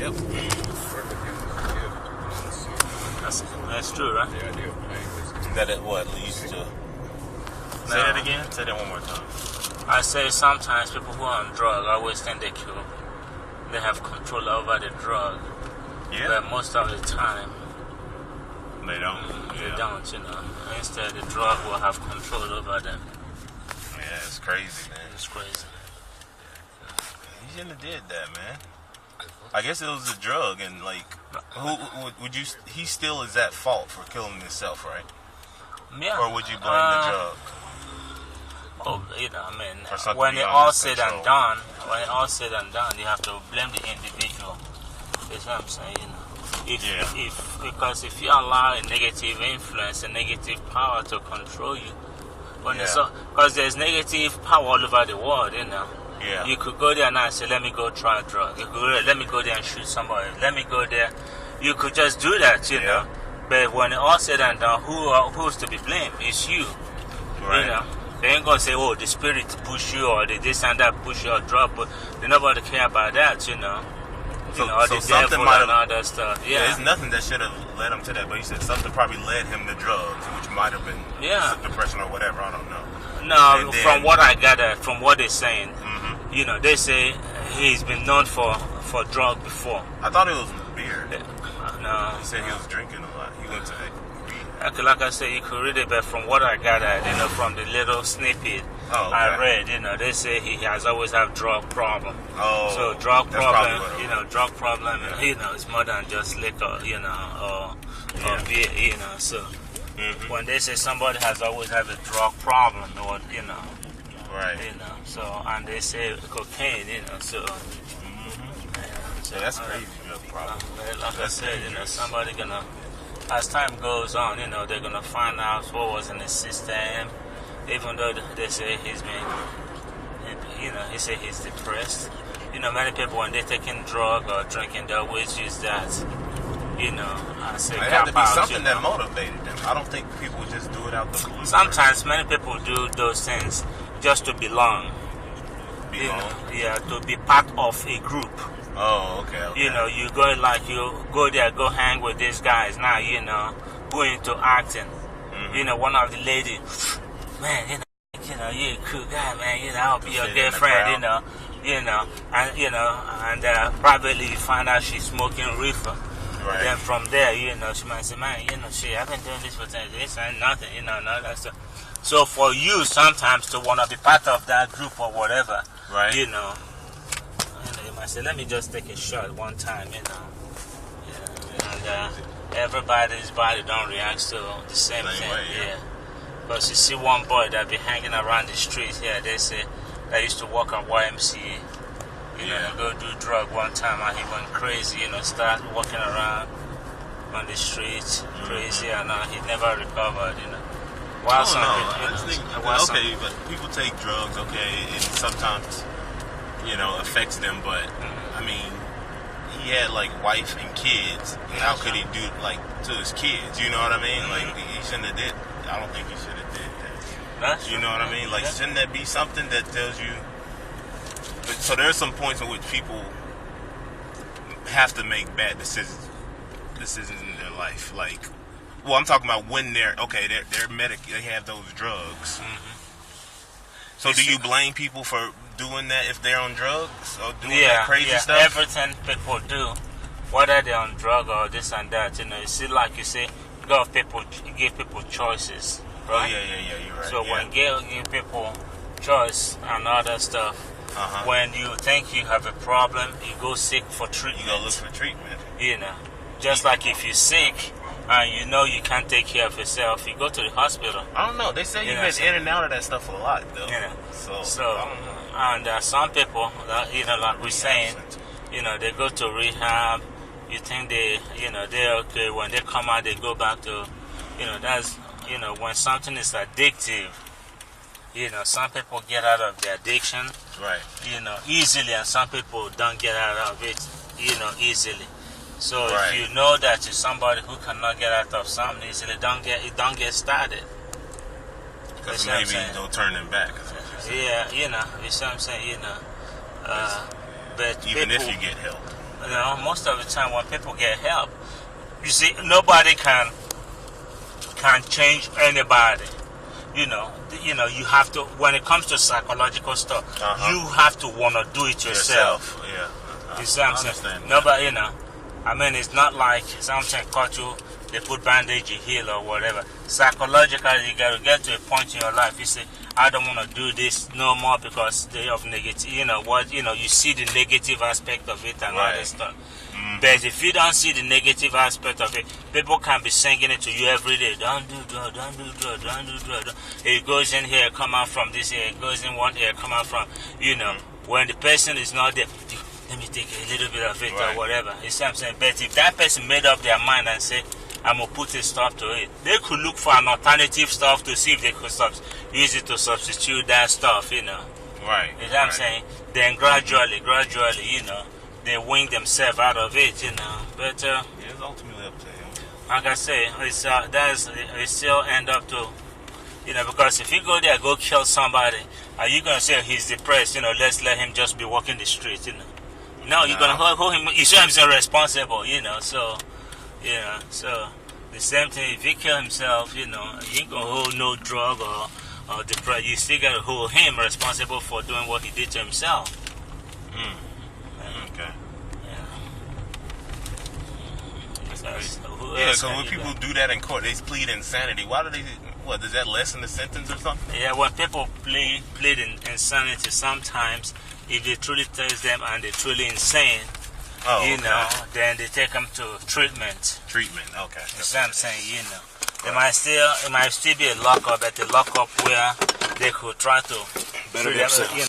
Yep. That's true, right? Yeah, I do. That it what leads to? Say that again. Say that one more time. I say sometimes people who are on drug always think they have control over the drug. Yeah. But most of the time, They don't. they don't, Instead, the drug will have control over them. Yeah, it's crazy, man. It's crazy. He shouldn't have did that, man. I guess it was a drug, and like, who would you? He still is at fault for killing himself, right? Yeah. Or would you blame the drug? Oh, Or something when it beyond all his said control. and done, you have to blame the individual. That's what I'm saying, Because if you allow a negative influence, a negative power to control you, because there's negative power all over the world, Yeah. You could go there now and say, let me go try a drug. You could let me go there and shoot somebody. Let me go there. You could just do that, know. But when it all said and done, who's to be blamed? It's you. Right. They ain't gonna say, oh, the spirit push you or the this and that push you or drug, but they nobody care about that, So, or the something devil might and all that stuff. Yeah. There's nothing that should have led him to that, but he said something probably led him to drugs, which might have been depression or whatever. I don't know. No, from what I gathered, from what they're saying, they say he's been known for drug before. I thought it was beer. No. He said he was drinking a lot. He went to Okay, like I said, you could read it, but from what I gathered, from the little snippet I read, they say he has always had drug problem. Oh, so drug problem, drug problem, it's more than just liquor, or beer, So when they say somebody has always had a drug problem, or right, so and they say cocaine, so. So that's crazy drug problem. Like I said, somebody gonna. As time goes on, they're going to find out what was in the system. Even though they say he's been, he say he's depressed. Many people, when they're taking drug or drinking, they always use that, I say, it had to be something that motivated them. I don't think people just do it out the blue. Sometimes many people do those things just to belong. To be part of a group. Oh, okay. You go there, go hang with these guys. Now, go into acting. One of the ladies, man, you're a cool guy, man. I'll be your girlfriend, and privately you find out she's smoking reefer. Right. Then from there, she might say, man, I've been doing this for 10 years, ain't nothing, none of that stuff. So for you, sometimes to want to be part of that group or whatever, right. You might say, let me just take a shot one time, and everybody's body don't react to the same thing. Way, Because you see one boy that be hanging around the streets here, they say that used to work at YMCA. Go do drug one time and he went crazy, start walking around on the streets, crazy, and he never recovered, While but people take drugs, and sometimes, affects them, but, I mean, he had, wife and kids, how could he do, to his kids, you know what I mean? He shouldn't have did, I don't think he should have did that. You know what I mean? Shouldn't that be something that tells you, so there's some points in which people have to make bad decisions in their life, I'm talking about when they're they have those drugs. So do you blame people for doing that if they're on drugs or doing that crazy stuff? Everything people do, whether they're on drug or this and that, you see, like you say, give people choices, right? Oh, you're right. So when you give people choice and other stuff, when you think you have a problem, you go seek for treatment. You go look for treatment. Just like if you're sick and you can't take care of yourself, you go to the hospital. I don't know. They say you've been in and out of that stuff a lot, though. So I don't know. And some people, like we're saying, they go to rehab. You think they're okay. When they come out, they go back to, that's, when something is addictive, some people get out of the addiction, right? Easily, and some people don't get out of it, easily. So if you know that you're somebody who cannot get out of something easily, don't get started. Because maybe no turning back. Yeah, you see what I'm saying, but even if you get help. You know, most of the time when people get help, you see, nobody can change anybody. You know, you have to. When it comes to psychological stuff, you have to want to do it yourself. Yeah, you see what I'm saying? Nobody, you know. I mean, it's not like something caught you. They put bandage, you heal or whatever. Psychologically, you got to get to a point in your life. You say, I don't want to do this no more because they of negative. You know what? You know, you see the negative aspect of it and all this stuff. But if you don't see the negative aspect of it, people can be singing it to you every day. Don't do drugs, don't do drugs, don't do drugs. It goes in here, come out from this ear. It goes in one ear, come out from, you know, when the person is not there, let me take a little bit of it or whatever. You see what I'm saying? But if that person made up their mind and said, I'm going to put a stop to it, they could look for an alternative stuff to see if they could use it to substitute that stuff, you know. Right. You know what I'm saying? Then gradually, you know, they wing themselves out of it, you know. But it's ultimately up to him. Like I say, it still end up to, you know, because if you go there, go kill somebody, are you gonna say he's depressed? You know, let's let him just be walking the street, you know. No, you're gonna hold him. You show him responsible, you know. So, you know, so the same thing. If he kill himself, you know, you ain't gonna hold no drug or depressed. You still gotta hold him responsible for doing what he did to himself. Okay. Yeah, so when people do that in court, they plead insanity. Why do they? What, does that lessen the sentence or something? Yeah, when people plead insanity, sometimes if they truly test them and they're truly insane, you know, then they take them to treatment. Treatment, okay. That's what I'm saying, you know. It might still be a lockup, at the lockup where they could try to better themselves. You